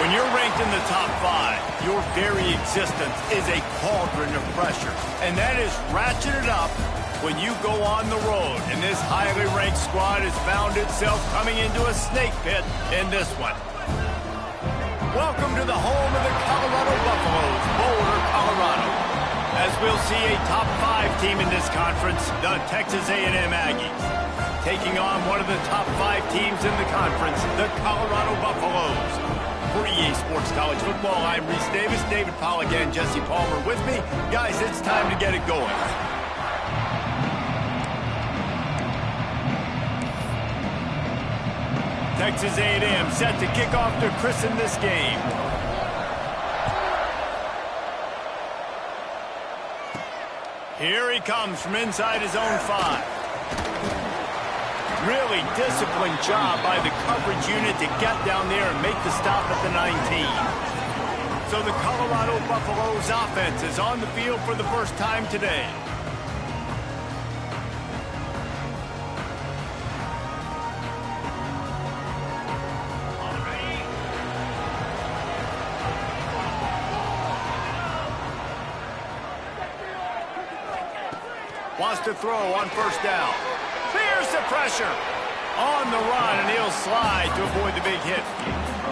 When you're ranked in the top 5, your very existence is a cauldron of pressure. And that is ratcheted up when you go on the road. And this highly ranked squad has found itself coming into a snake pit in this one. Welcome to the home of the Colorado Buffaloes, Boulder, Colorado. As we'll see a top 5 team in this conference, the Texas A&M Aggies, taking on one of the top 5 teams in the conference, the Colorado Buffaloes. For EA Sports College Football, I'm Reese Davis, David Pollack, and Jesse Palmer with me. Guys, it's time to get it going. Texas A&M set to kick off to christen this game. Here he comes from inside his own 5. Really disciplined job by the coverage unit to get down there and make the stop at the 19. So the Colorado Buffaloes offense is on the field for the first time today. Wants to throw on first down. Clears the pressure. On the run, and he'll slide to avoid the big hit.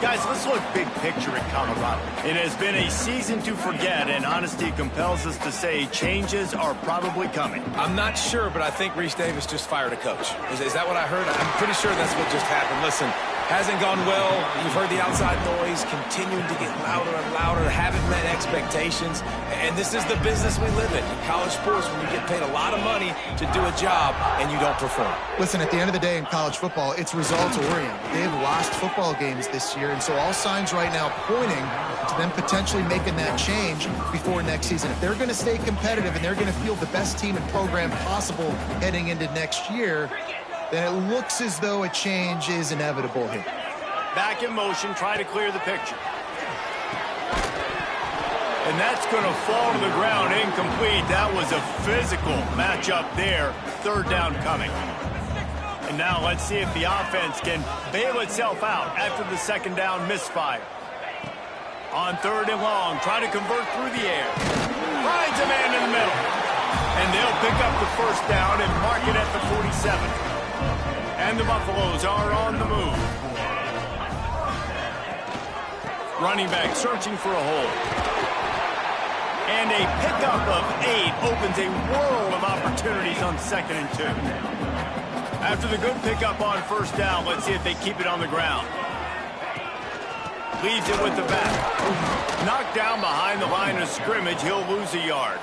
Guys, let's look big picture at Colorado. It has been a season to forget, and honesty compels us to say changes are probably coming. I'm not sure, but I think Reese Davis just fired a coach. Is that what I heard? I'm pretty sure that's what just happened. Listen, hasn't gone well. You've heard the outside noise, continuing to get louder and louder, haven't met expectations. And this is the business we live in college sports, when you get paid a lot of money to do a job and you don't perform. Listen, at the end of the day in college football, it's results-oriented. They've lost football games this year, and so all signs right now pointing to them potentially making that change before next season. If they're going to stay competitive and they're going to field the best team and program possible heading into next year, then it looks as though a change is inevitable here. Back in motion, try to clear the picture. And that's going to fall to the ground incomplete. That was a physical matchup there. Third down coming. And now let's see if the offense can bail itself out after the second down misfire. On third and long, try to convert through the air. Finds a man in the middle. And they'll pick up the first down and mark it at the 47. And the Buffaloes are on the move. Running back searching for a hole. And a pickup of 8 opens a world of opportunities on 2nd and 2. After the good pickup on first down, let's see if they keep it on the ground. Leaves it with the back. Knocked down behind the line of scrimmage, he'll lose a yard.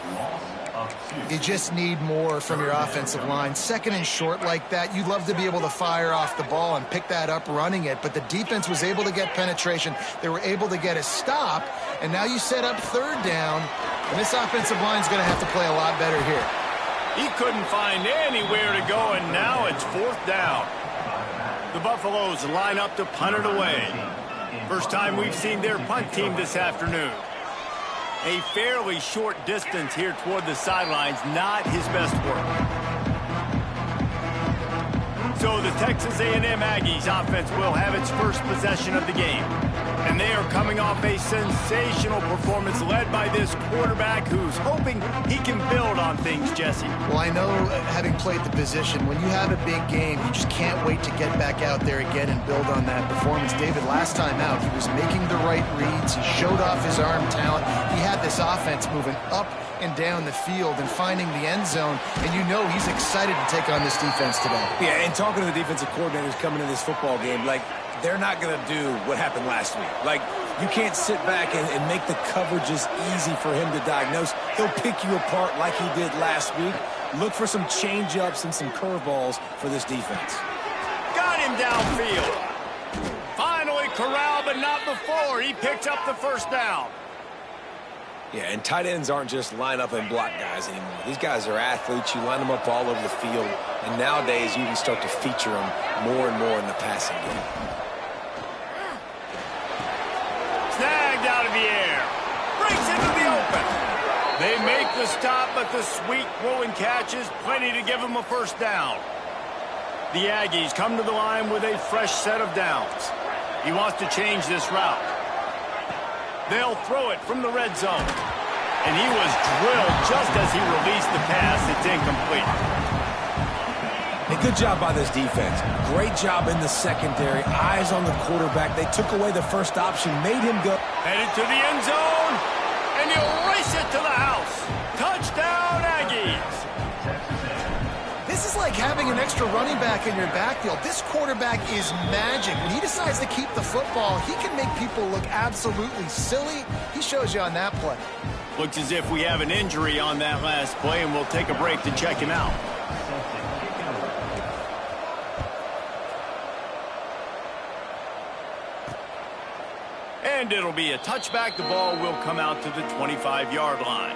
You just need more from your offensive line. Second and short like that, you'd love to be able to fire off the ball and pick that up running it, but the defense was able to get penetration. They were able to get a stop, and now you set up third down, and this offensive line is going to have to play a lot better here. He couldn't find anywhere to go, and now it's fourth down. The Buffaloes line up to punt it away. First time we've seen their punt team this afternoon. A fairly short distance here toward the sidelines, not his best work. So the Texas A&M Aggies offense will have its first possession of the game. And they are coming off a sensational performance led by this quarterback who's hoping he can build on things, Jesse. Well, I know, having played the position, when you have a big game, you just can't wait to get back out there again and build on that performance. David, last time out, he was making the right reads. He showed off his arm talent. He had this offense moving up and down the field and finding the end zone, and you know he's excited to take on this defense today. Yeah, and talking to the defensive coordinators coming into this football game, like, they're not going to do what happened last week. Like, you can't sit back and make the coverages easy for him to diagnose. He'll pick you apart like he did last week. Look for some change-ups and some curveballs for this defense. Got him downfield. Finally corralled, but not before. He picks up the first down. Yeah, and tight ends aren't just line up and block guys anymore. These guys are athletes. You line them up all over the field. And nowadays, you can start to feature them more and more in the passing game. Snagged out of the air. Breaks into the open. They make the stop, but the sweet throw and catch is plenty to give them a first down. The Aggies come to the line with a fresh set of downs. He wants to change this route. They'll throw it from the red zone. And he was drilled just as he released the pass. It's incomplete. A good job by this defense. Great job in the secondary. Eyes on the quarterback. They took away the first option, made him go. Headed to the end zone. And he'll race it to the house. Touchdown, Aggies. This is like having an extra running back in your backfield. This quarterback is magic. When he decides to keep the football, he can make people look absolutely silly. He shows you on that play. Looks as if we have an injury on that last play, and we'll take a break to check him out. And it'll be a touchback. The ball will come out to the 25-yard line.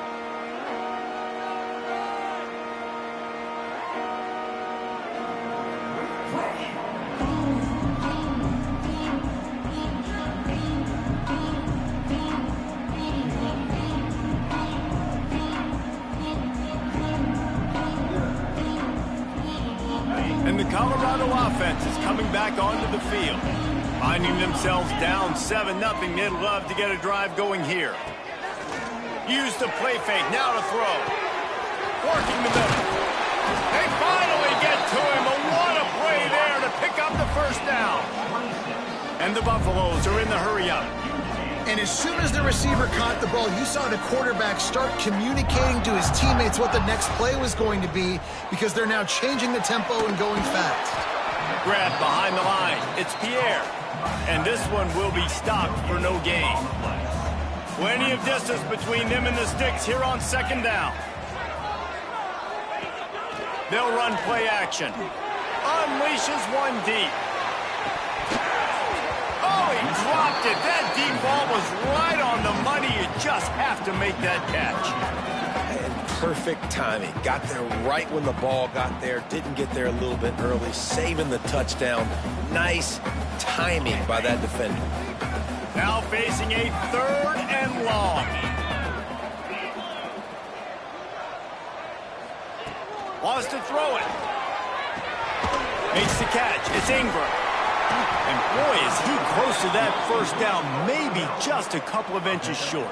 And the Colorado offense is coming back onto the field. Finding themselves down 7-0, they'd love to get a drive going here. Use the play fake, now to throw. Working the middle. They finally get to him, but what a play there to pick up the first down. And the Buffaloes are in the hurry-up. And as soon as the receiver caught the ball, you saw the quarterback start communicating to his teammates what the next play was going to be because they're now changing the tempo and going fast. Grab behind the line. It's Pierre. And this one will be stopped for no gain. Plenty of distance between them and the sticks here on second down. They'll run play action. Unleashes one deep. Oh, he dropped it. That deep ball was right on the money. You just have to make that catch. Perfect timing. Got there right when the ball got there. Didn't get there a little bit early. Saving the touchdown. Nice timing by that defender. Now facing a 3rd and long. Wants to throw it. Makes the catch. It's Ingram. And boy, is he close to that first down. Maybe just a couple of inches short.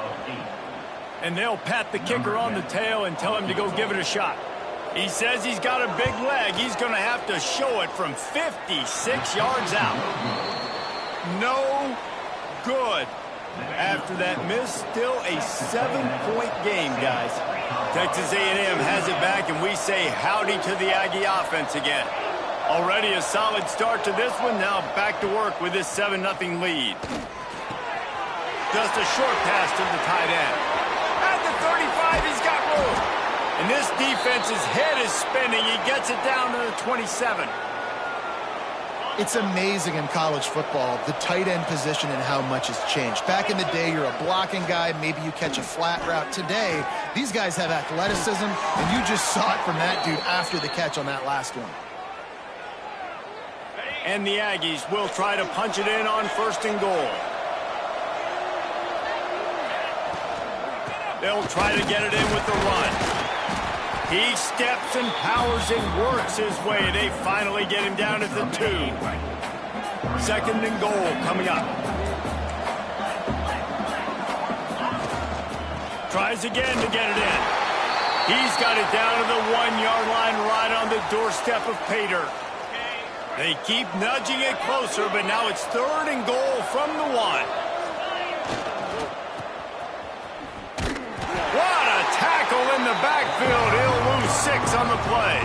And they'll pat the kicker on the tail and tell him to go give it a shot. He says he's got a big leg. He's going to have to show it from 56 yards out. No good. After that miss, still a 7-point game, guys. Texas A&M has it back, and we say howdy to the Aggie offense again. Already a solid start to this one. Now back to work with this 7-0 lead. Just a short pass to the tight end. At the 35, he's got room. And this defense's head is spinning. He gets it down to the 27. It's amazing in college football, the tight end position and how much has changed. Back in the day, you're a blocking guy. Maybe you catch a flat route. Today, these guys have athleticism, and you just saw it from that dude after the catch on that last one. And the Aggies will try to punch it in on 1st and goal. They'll try to get it in with the run. He steps and powers and works his way. They finally get him down at the 2. 2nd and goal coming up. Tries again to get it in. He's got it down to the 1-yard line right on the doorstep of Pater. They keep nudging it closer, but now it's 3rd and goal from the 1. What a tackle in the backfield. He'll lose 6 on the play.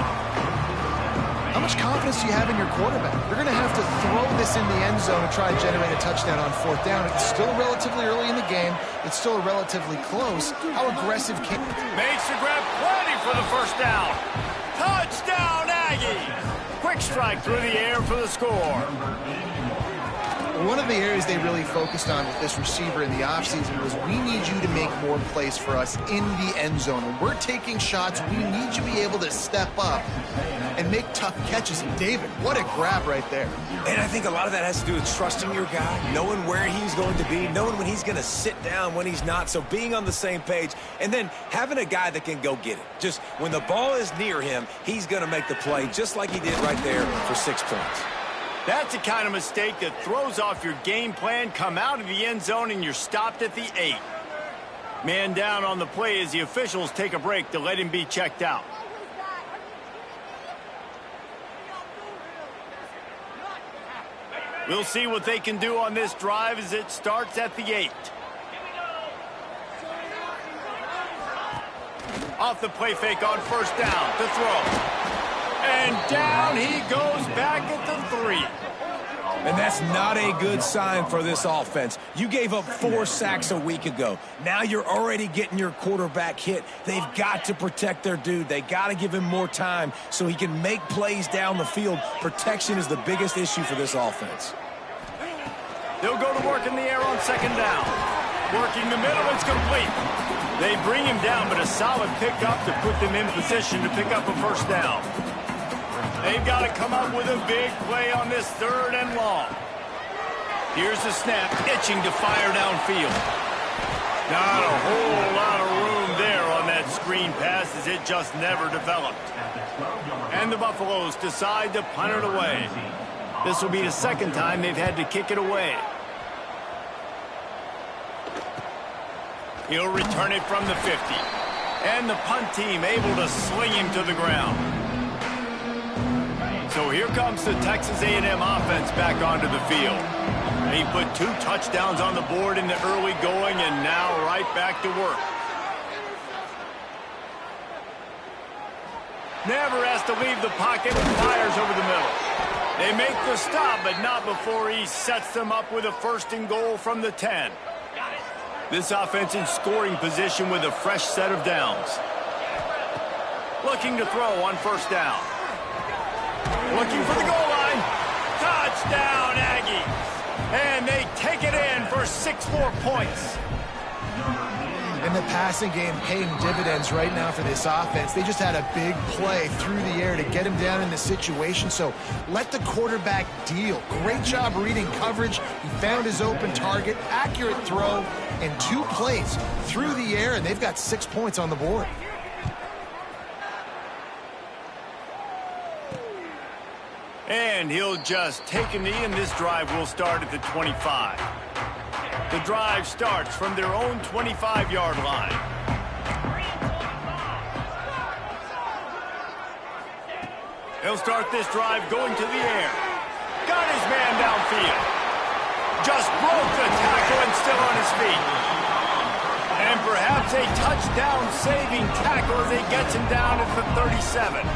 How much confidence do you have in your quarterback? You're going to have to throw this in the end zone and try to generate a touchdown on 4th down. It's still relatively early in the game. It's still relatively close. How aggressive can... Makes the grab plenty for the first down. Touchdown, Aggies. Quick strike through the air for the score. One of the areas they really focused on with this receiver in the offseason was we need you to make more plays for us in the end zone. When we're taking shots, we need you to be able to step up and make tough catches. And David, what a grab right there. And I think a lot of that has to do with trusting your guy, knowing where he's going to be, knowing when he's going to sit down, when he's not, so being on the same page, and then having a guy that can go get it. Just when the ball is near him, he's going to make the play just like he did right there for 6 points. That's the kind of mistake that throws off your game plan. Come out of the end zone and you're stopped at the 8. Man down on the play as the officials take a break to let him be checked out. We'll see what they can do on this drive as it starts at the 8. Off the play fake on first down to throw. And down he goes back at the 3. And that's not a good sign for this offense. You gave up 4 sacks a week ago. Now you're already getting your quarterback hit. They've got to protect their dude. They got to give him more time so he can make plays down the field. Protection is the biggest issue for this offense. They'll go to work in the air on second down. Working the middle, it's complete. They bring him down, but a solid pickup to put them in position to pick up a first down. They've got to come up with a big play on this 3rd and long. Here's the snap, itching to fire downfield. Not a whole lot of room there on that screen pass as it just never developed. And the Buffaloes decide to punt it away. This will be the second time they've had to kick it away. He'll return it from the 50. And the punt team able to sling him to the ground. So here comes the Texas A&M offense back onto the field. He put 2 touchdowns on the board in the early going and now right back to work. Never has to leave the pocket and fires over the middle. They make the stop, but not before he sets them up with a 1st and goal from the 10. This offense in scoring position with a fresh set of downs. Looking to throw on first down. Looking for the goal line. Touchdown, Aggies. And they take it in for 6 more points. And the passing game paying dividends right now for this offense. They just had a big play through the air to get him down in the situation. So let the quarterback deal. Great job reading coverage. He found his open target, accurate throw, and 2 plays through the air, and they've got 6 points on the board. And he'll just take a knee, and this drive will start at the 25. The drive starts from their own 25-yard line. He'll start this drive going to the air. Got his man downfield. Just broke the tackle and still on his feet. And perhaps a touchdown-saving tackle as he gets him down at the 37.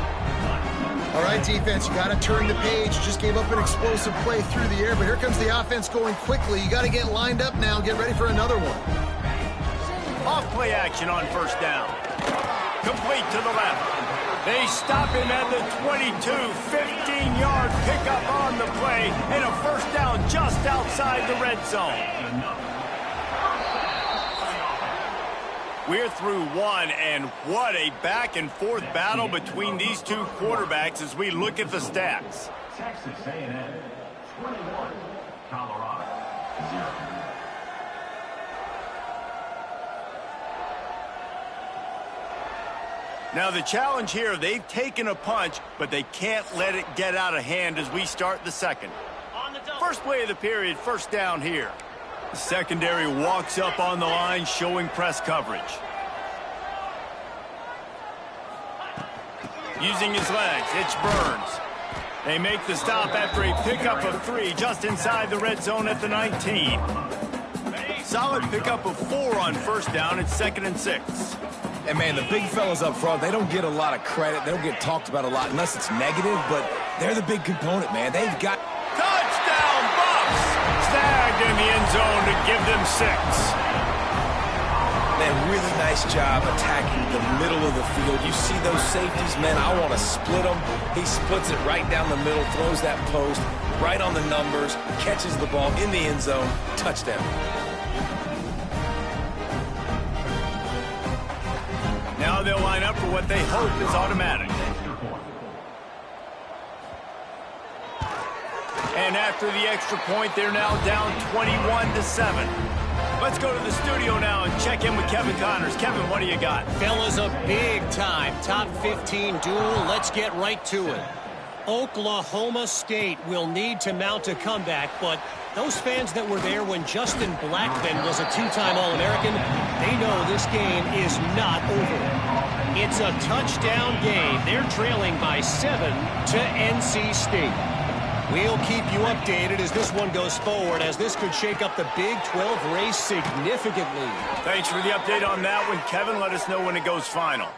All right, defense, you got to turn the page. Just gave up an explosive play through the air, but here comes the offense going quickly. You got to get lined up now and get ready for another one. Off play action on first down. Complete to the left. They stop him at the 22, 15-yard pickup on the play, and a first down just outside the red zone. We're through 1, and what a back-and-forth battle between these 2 quarterbacks as we look at the stats. Texas A&M 21, Colorado 0. Now the challenge here, they've taken a punch, but they can't let it get out of hand as we start the second. First play of the period, first down here. The secondary walks up on the line, showing press coverage. Using his legs, it's Burns. They make the stop after a pickup of 3 just inside the red zone at the 19. Solid pickup of 4 on first down. It's 2nd and 6. And, man, the big fellas up front, they don't get a lot of credit. They don't get talked about a lot unless it's negative, but they're the big component, man. They've got... Touchdown, Bucks! Snagged in the end zone to give them 6. Man, really nice job attacking the middle of the field. You see those safeties, man, I want to split them. He splits it right down the middle, throws that post, right on the numbers, catches the ball in the end zone, touchdown. Now they'll line up for what they hope is automatic. And after the extra point, they're now down 21-7. Let's go to the studio now and check in with Kevin Connors. Kevin, what do you got? Fellas, a big-time top 15 duel. Let's get right to it. Oklahoma State will need to mount a comeback, but those fans that were there when Justin Blackmon was a two-time All-American, they know this game is not over. It's a touchdown game. They're trailing by 7 to NC State. We'll keep you updated as this one goes forward, as this could shake up the Big 12 race significantly. Thanks for the update on that one, Kevin. Let us know when it goes final.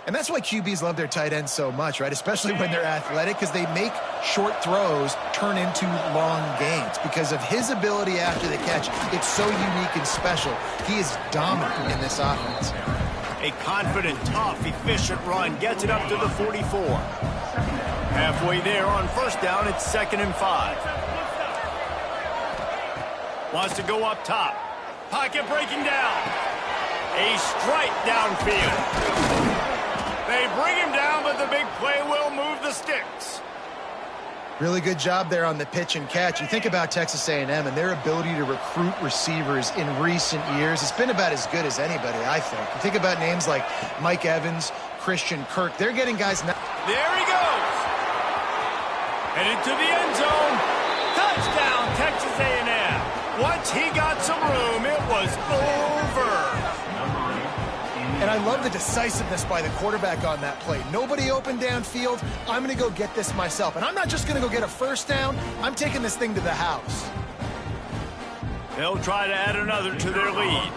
And that's why QBs love their tight ends so much, right? Especially when they're athletic, because they make short throws turn into long gains. Because of his ability after the catch, it's so unique and special. He is dominant in this offense. A confident, tough, efficient run gets it up to the 44. Halfway there on first down, it's 2nd and 5. Wants to go up top. Pocket breaking down. A strike downfield. They bring him down, but the big play will move the sticks. Really good job there on the pitch and catch. You think about Texas A&M and their ability to recruit receivers in recent years. It's been about as good as anybody, I think. You think about names like Mike Evans, Christian Kirk. They're getting guys now. There he goes. Headed to the end zone. Touchdown, Texas A&M. Once he got some room, it was over. And I love the decisiveness by the quarterback on that play. Nobody open downfield. I'm going to go get this myself. And I'm not just going to go get a first down. I'm taking this thing to the house. They'll try to add another to their lead.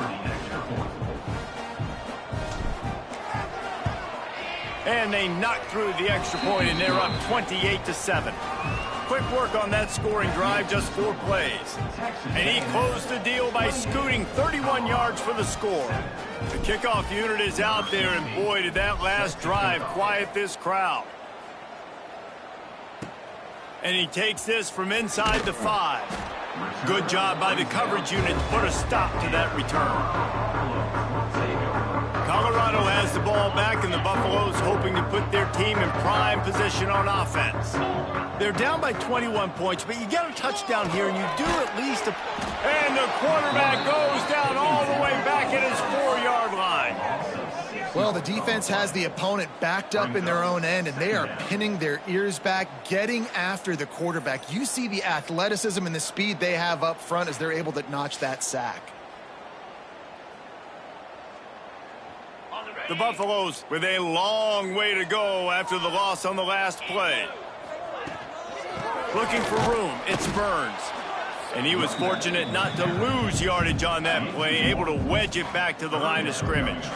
And they knock through the extra point, and they're up 28-7. Quick work on that scoring drive, just 4 plays. And he closed the deal by scooting 31 yards for the score. The kickoff unit is out there, and boy, did that last drive quiet this crowd. And he takes this from inside the 5. Good job by the coverage unit to put a stop to that return. Colorado has the ball back, and the Buffaloes hoping to put their team in prime position on offense. They're down by 21 points, but you get a touchdown here, and you do at least a... And the quarterback goes down all the way back at his 4-yard line. Well, the defense has the opponent backed up in their own end, and they are pinning their ears back, getting after the quarterback. You see the athleticism and the speed they have up front as they're able to notch that sack. The Buffaloes with a long way to go after the loss on the last play. Looking for room, it's Burns. And he was fortunate not to lose yardage on that play, able to wedge it back to the line of scrimmage.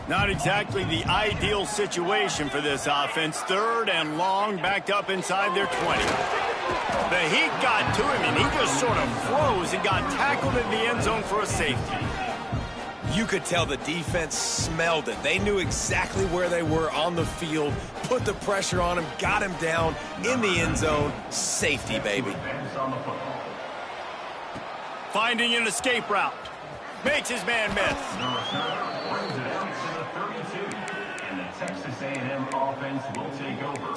Not exactly the ideal situation for this offense. 3rd and long, backed up inside their 20. The heat got to him, and he just sort of froze and got tackled in the end zone for a safety. You could tell the defense smelled it. They knew exactly where they were on the field, put the pressure on him, got him down in the end zone. Safety, baby. Finding an escape route. Makes his man miss.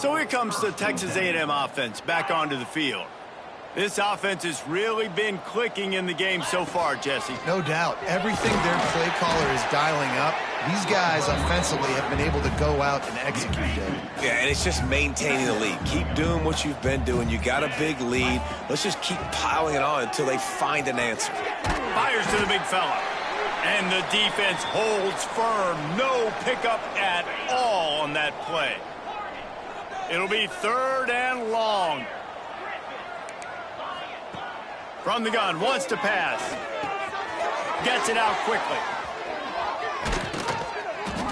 So here comes the Texas A&M offense back onto the field. This offense has really been clicking in the game so far, Jesse. No doubt. Everything their play caller is dialing up, these guys offensively have been able to go out and execute it. Yeah, and it's just maintaining the lead. Keep doing what you've been doing. You got a big lead. Let's just keep piling it on until they find an answer. Fires to the big fella. And the defense holds firm. No pickup at all on that play. It'll be 3rd and long. From the gun, wants to pass. Gets it out quickly.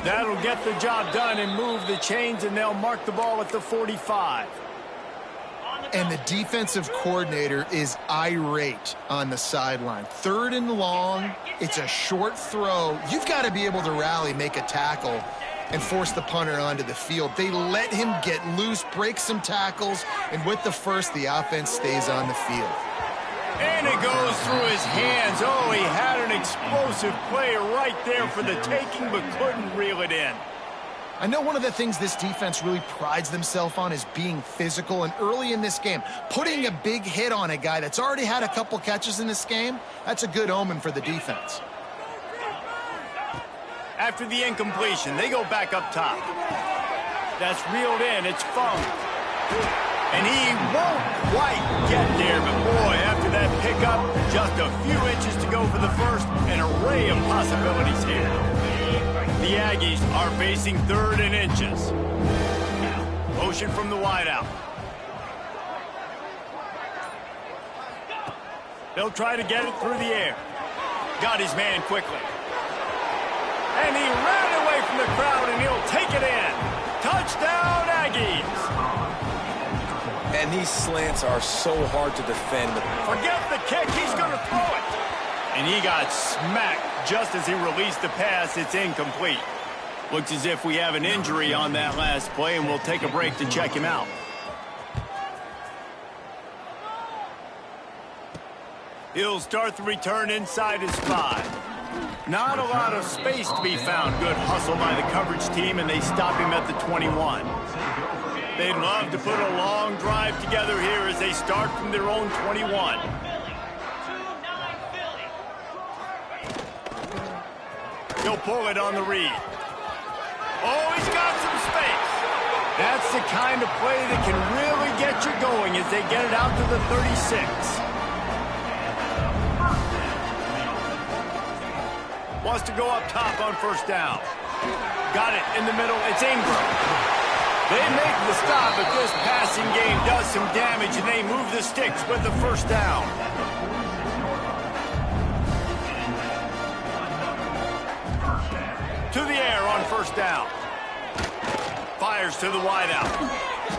That'll get the job done and move the chains, and they'll mark the ball at the 45. And the defensive coordinator is irate on the sideline. 3rd and long, it's a short throw. You've got to be able to rally, make a tackle, and force the punter onto the field. They let him get loose, break some tackles, and with the first, the offense stays on the field. And it goes through his hands. Oh, he had an explosive play right there for the taking, but couldn't reel it in. I know one of the things this defense really prides themselves on is being physical, and early in this game, putting a big hit on a guy that's already had a couple catches in this game, that's a good omen for the defense. After the incompletion, they go back up top. That's reeled in. It's Funk. And he won't quite get there, but boy, after that pickup, just a few inches to go for the first, an array of possibilities here. The Aggies are facing 3rd and inches. Motion from the wideout. They'll try to get it through the air. Got his man quickly. And he ran away from the crowd, and he'll take it in. Touchdown, Aggies. And these slants are so hard to defend. Forget the kick. He's going to throw it. And he got smacked just as he released the pass. It's incomplete. Looks as if we have an injury on that last play, and we'll take a break to check him out. He'll start the return inside his 5. Not a lot of space to be found. Good hustle by the coverage team, and they stop him at the 21. They'd love to put a long drive together here as they start from their own 21. He'll pull it on the read. Oh, he's got some space. That's the kind of play that can really get you going as they get it out to the 36. Wants to go up top on first down. Got it in the middle. It's Ingram. They make the stop, but this passing game does some damage, and they move the sticks with the first down. To the air on first down. Fires to the wideout.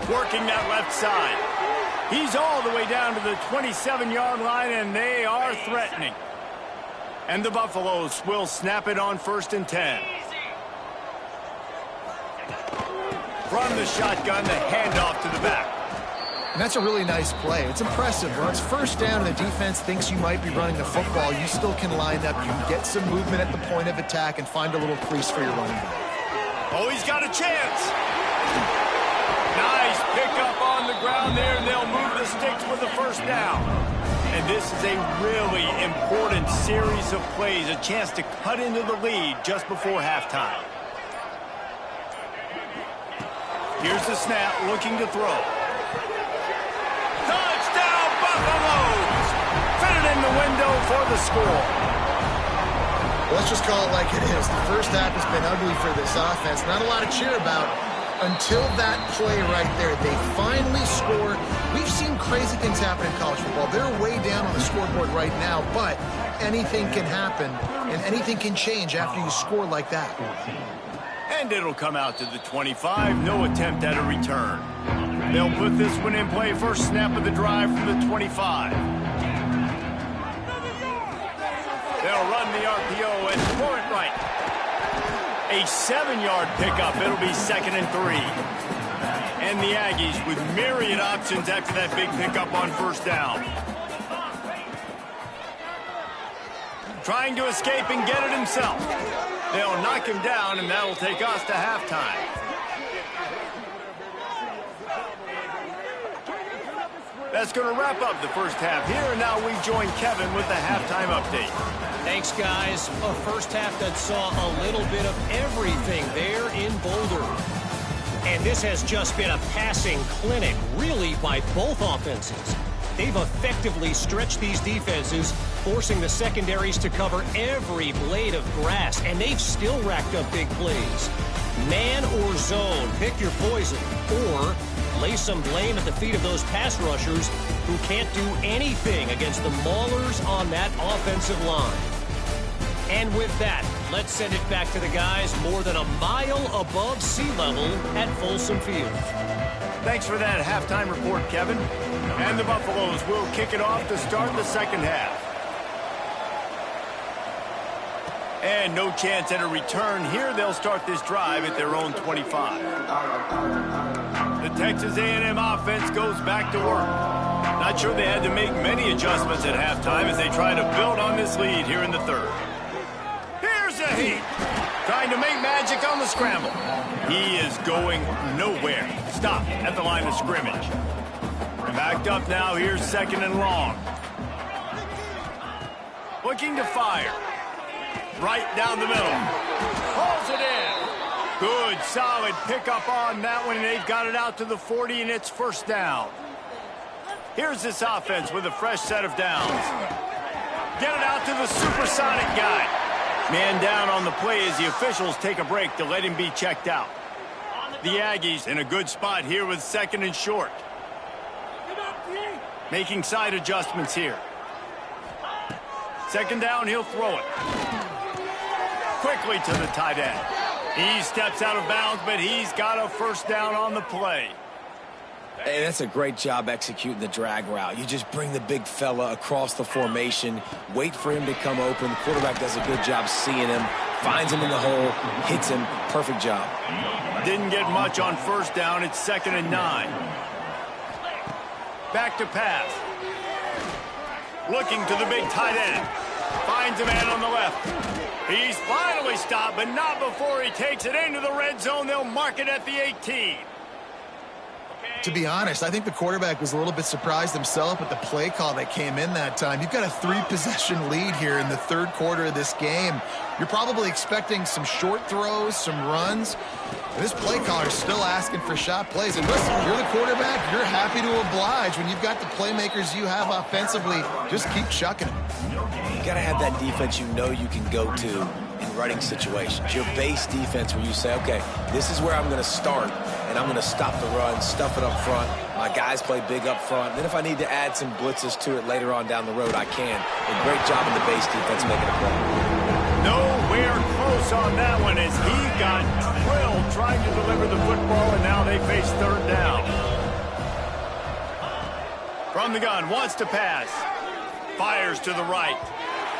Working that left side. He's all the way down to the 27-yard line, and they are threatening. And the Buffaloes will snap it on 1st and 10. From the shotgun, the handoff to the back. And that's a really nice play. It's impressive. When it's first down and the defense thinks you might be running the football, you still can line up. You can get some movement at the point of attack and find a little crease for your running back. Oh, he's got a chance. Nice pickup on the ground there, and they'll move the sticks with the first down. And this is a really important series of plays, a chance to cut into the lead just before halftime. Here's the snap, looking to throw. Touchdown, Buffaloes! Fit it in the window for the score. Let's just call it like it is. The first half has been ugly for this offense. Not a lot to cheer about until that play right there. They finally score. We've seen crazy things happen in college football. They're way down on the scoreboard right now, but anything can happen, and anything can change after you score like that. And it'll come out to the 25. No attempt at a return. They'll put this one in play. First snap of the drive from the 25. They'll run the RPO and throw it right. A 7-yard pickup. It'll be 2nd and 3. And the Aggies with myriad options after that big pickup on first down. Trying to escape and get it himself. They'll knock him down, and that'll take us to halftime. That's going to wrap up the first half here, and now we join Kevin with the halftime update. Thanks, guys. A first half that saw a little bit of everything there in Boulder. And this has just been a passing clinic, really, by both offenses. They've effectively stretched these defenses, forcing the secondaries to cover every blade of grass, and they've still racked up big plays. Man or zone, pick your poison, or lay some blame at the feet of those pass rushers who can't do anything against the maulers on that offensive line. And with that, let's send it back to the guys more than a mile above sea level at Folsom Field. Thanks for that halftime report, Kevin. And the Buffaloes will kick it off to start the second half. And no chance at a return here. They'll start this drive at their own 25. The Texas A&M offense goes back to work. Not sure they had to make many adjustments at halftime as they try to build on this lead here in the third. Here's a heat. Trying to make magic on the scramble. He is going nowhere. Stop at the line of scrimmage. Backed up now. Here's 2nd and long. Looking to fire. Right down the middle. Pulls it in. Good, solid pickup on that one, and they've got it out to the 40, and it's first down. Here's this offense with a fresh set of downs. Get it out to the supersonic guy. Man down on the play as the officials take a break to let him be checked out. The Aggies in a good spot here with second and short. Making side adjustments here. Second down, he'll throw it. Quickly to the tight end. He steps out of bounds, but he's got a first down on the play. Hey, that's a great job executing the drag route. You just bring the big fella across the formation, wait for him to come open. The quarterback does a good job seeing him, finds him in the hole, hits him. Perfect job. Didn't get much on first down. It's 2nd and 9. Back to pass. Looking to the big tight end. Finds a man on the left. He's finally stopped, but not before he takes it into the red zone. They'll mark it at the 18. To be honest, I think the quarterback was a little bit surprised himself at the play call that came in that time. You've got a 3-possession lead here in the third quarter of this game. You're probably expecting some short throws, some runs. And this play caller's still asking for shot plays. And listen, you're the quarterback. You're happy to oblige. When you've got the playmakers you have offensively, just keep chucking them. You got to have that defense you know you can go to in running situations. Your base defense where you say, okay, this is where I'm going to start, and I'm going to stop the run, stuff it up front. My guys play big up front. Then if I need to add some blitzes to it later on down the road, I can. A great job in the base defense making a play. Nowhere close on that one as he got drilled trying to deliver the football, and now they face third down. From the gun, wants to pass. Fires to the right.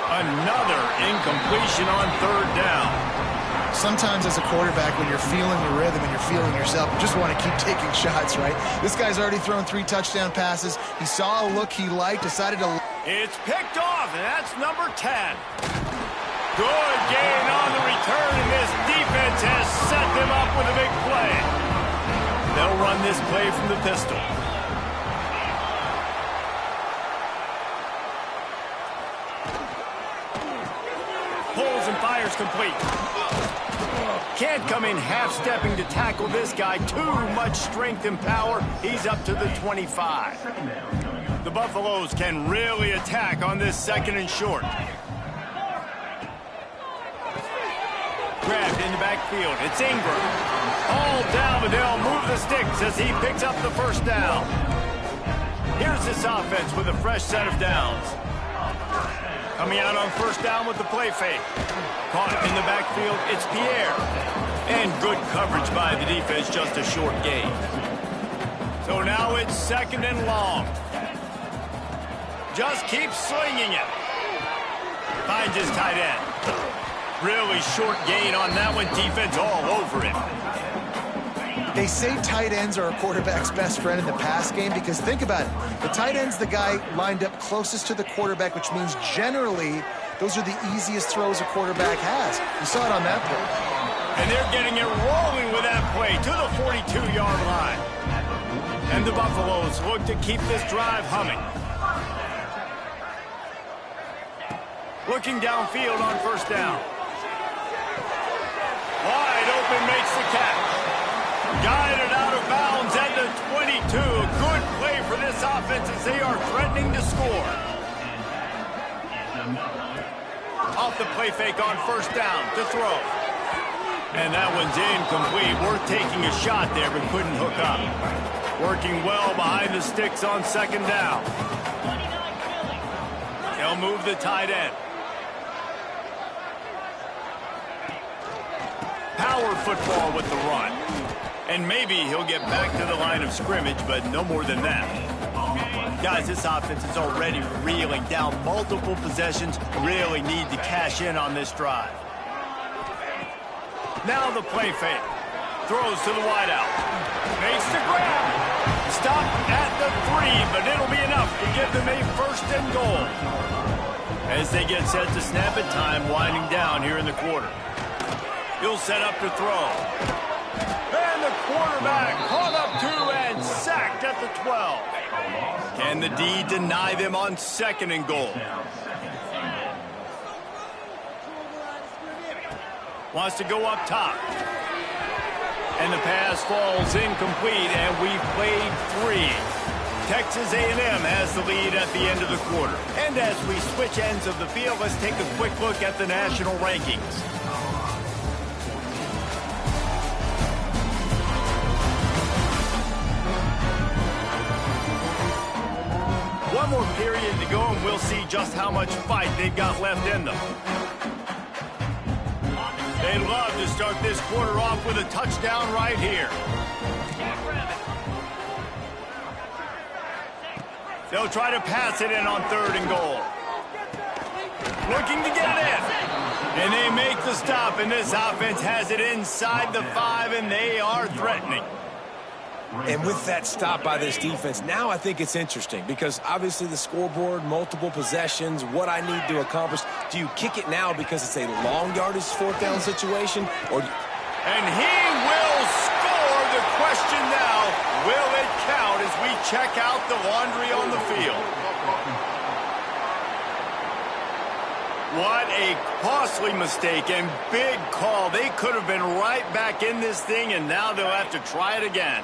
Another incompletion on third down. Sometimes as a quarterback, when you're feeling the rhythm and you're feeling yourself, you just want to keep taking shots, right? This guy's already thrown 3 touchdown passes. He saw a look he liked, decided to... It's picked off, and that's number 10. Good gain on the return, and this defense has set them up with a big play. They'll run this play from the pistol. Pulls and fires complete. Can't come in half-stepping to tackle this guy. Too much strength and power. He's up to the 25. The Buffaloes can really attack on this second and short. Grabbed in the backfield. It's Ingram. All down, but they'll move the sticks as he picks up the first down. Here's this offense with a fresh set of downs. Coming out on first down with the play fake. Caught in the backfield, it's Pierre. And good coverage by the defense, just a short gain. So now it's 2nd and long. Just keep slinging it. Finds his tight end. Really short gain on that one. Defense all over him. They say tight ends are a quarterback's best friend in the pass game because think about it. The tight end's the guy lined up closest to the quarterback, which means generally those are the easiest throws a quarterback has. You saw it on that play. And they're getting it rolling with that play to the 42-yard line. And the Buffaloes look to keep this drive humming. Looking downfield on first down. Wide open makes the catch. Guided out of bounds at the 22. A good play for this offense as they are threatening to score. Off the play fake on first down to throw. And that one's incomplete. Worth taking a shot there, but couldn't hook up. Working well behind the sticks on second down. They'll move the tight end. Power football with the run. And maybe he'll get back to the line of scrimmage, but no more than that. Guys, this offense is already reeling down multiple possessions. Really need to cash in on this drive. Now the play fake. Throws to the wideout. Makes the grab. Stop at the 3, but it'll be enough to give them a 1st and goal. As they get set to snap it, time winding down here in the quarter. He'll set up to throw. And the quarterback caught up to and sacked at the 12. Can the D deny them on 2nd and goal? Wants to go up top. And the pass falls incomplete, and we've played 3. Texas A&M has the lead at the end of the quarter. And as we switch ends of the field, let's take a quick look at the national rankings. One more period to go, and we'll see just how much fight they've got left in them. They'd love to start this quarter off with a touchdown right here. They'll try to pass it in on 3rd and goal. Looking to get it in. And they make the stop, and this offense has it inside the 5, and they are threatening. And with that stop by this defense, now I think it's interesting because obviously the scoreboard, multiple possessions, what I need to accomplish. Do you kick it now because it's a long yardage 4th down situation? And he will score. The question now, will it count as we check out the laundry on the field? What a costly mistake and big call. They could have been right back in this thing, and now they'll have to try it again.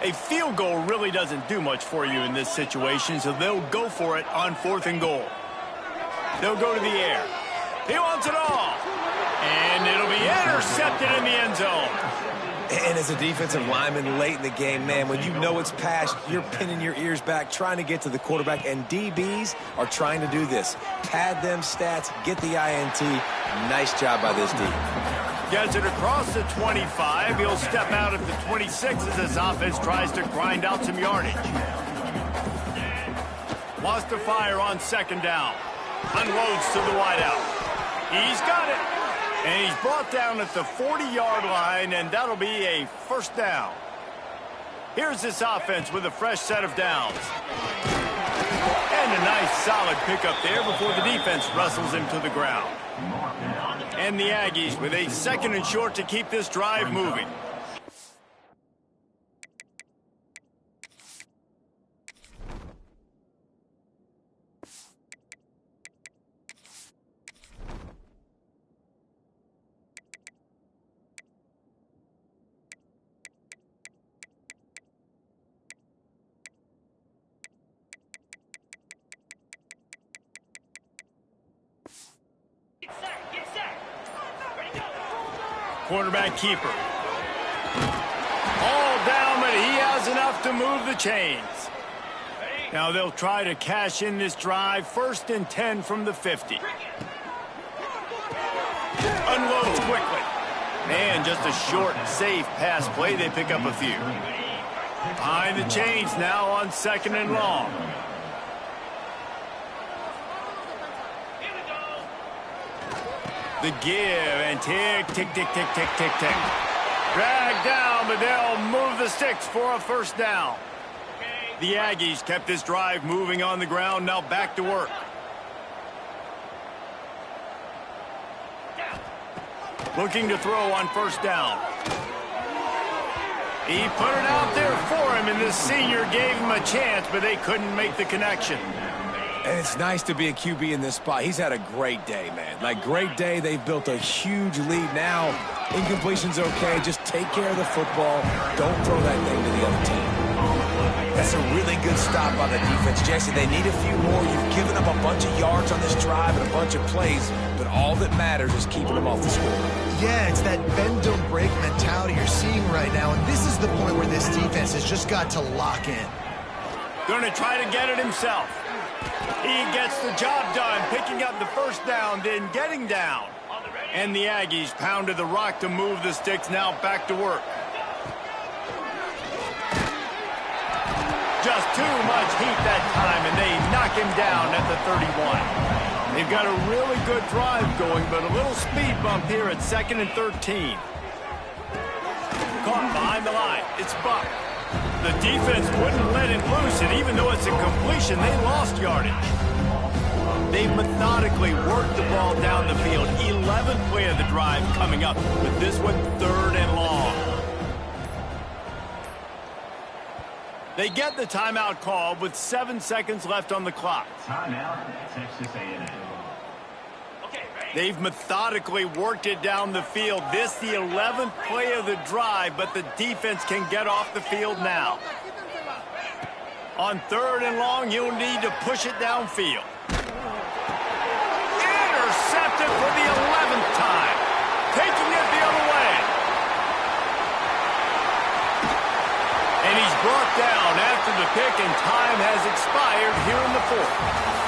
A field goal really doesn't do much for you in this situation, so they'll go for it on 4th and goal. They'll go to the air. He wants it all. And it'll be intercepted in the end zone. And as a defensive lineman late in the game, man, when you know it's passed, you're pinning your ears back, trying to get to the quarterback, and DBs are trying to do this. Pad them stats, get the INT. Nice job by this D. Gets it across the 25. He'll step out at the 26 as his offense tries to grind out some yardage. Wants to fire on 2nd down. Unloads to the wideout. He's got it. And he's brought down at the 40-yard line, and that'll be a 1st down. Here's this offense with a fresh set of downs. And a nice solid pickup there before the defense wrestles him to the ground. And the Aggies with a 2nd and short to keep this drive moving. Quarterback keeper. All down, but he has enough to move the chains. Now they'll try to cash in this drive. 1st and 10 from the 50. Unloads quickly. And just a short, safe pass play. They pick up a few. Behind the chains now on 2nd and long. The give and tick, tick, tick, tick, tick, tick, tick. Dragged down, but they'll move the sticks for a 1st down. The Aggies kept this drive moving on the ground, now back to work. Looking to throw on 1st down. He put it out there for him, and this senior gave him a chance, but they couldn't make the connection. And it's nice to be a QB in this spot. He's had a great day, man. Like, great day. They've built a huge lead now. Incompletion's okay. Just take care of the football. Don't throw that thing to the other team. That's a really good stop by the defense. Jesse, they need a few more. You've given up a bunch of yards on this drive and a bunch of plays, but all that matters is keeping them off the score. Yeah, it's that bend, don't break mentality you're seeing right now, and this is the point where this defense has just got to lock in. Going to try to get it himself. He gets the job done, picking up the 1st down, then getting down. And the Aggies pounded the rock to move the sticks, now back to work. Just too much heat that time, and they knock him down at the 31. They've got a really good drive going, but a little speed bump here at 2nd and 13. Caught behind the line. It's Buck. The defense wouldn't let it loose, and even though it's a completion, they lost yardage. They methodically worked the ball down the field. 11th play of the drive coming up, with this one 3rd and long. They get the timeout call with 7 seconds left on the clock. Timeout, Texas A&M. Okay, ready? They've methodically worked it down the field. This the 11th play of the drive, but the defense can get off the field now. On 3rd and long, you'll need to push it downfield. Intercepted for the 11th time. Taking it the other way. And he's brought down after the pick, and time has expired here in the 4th.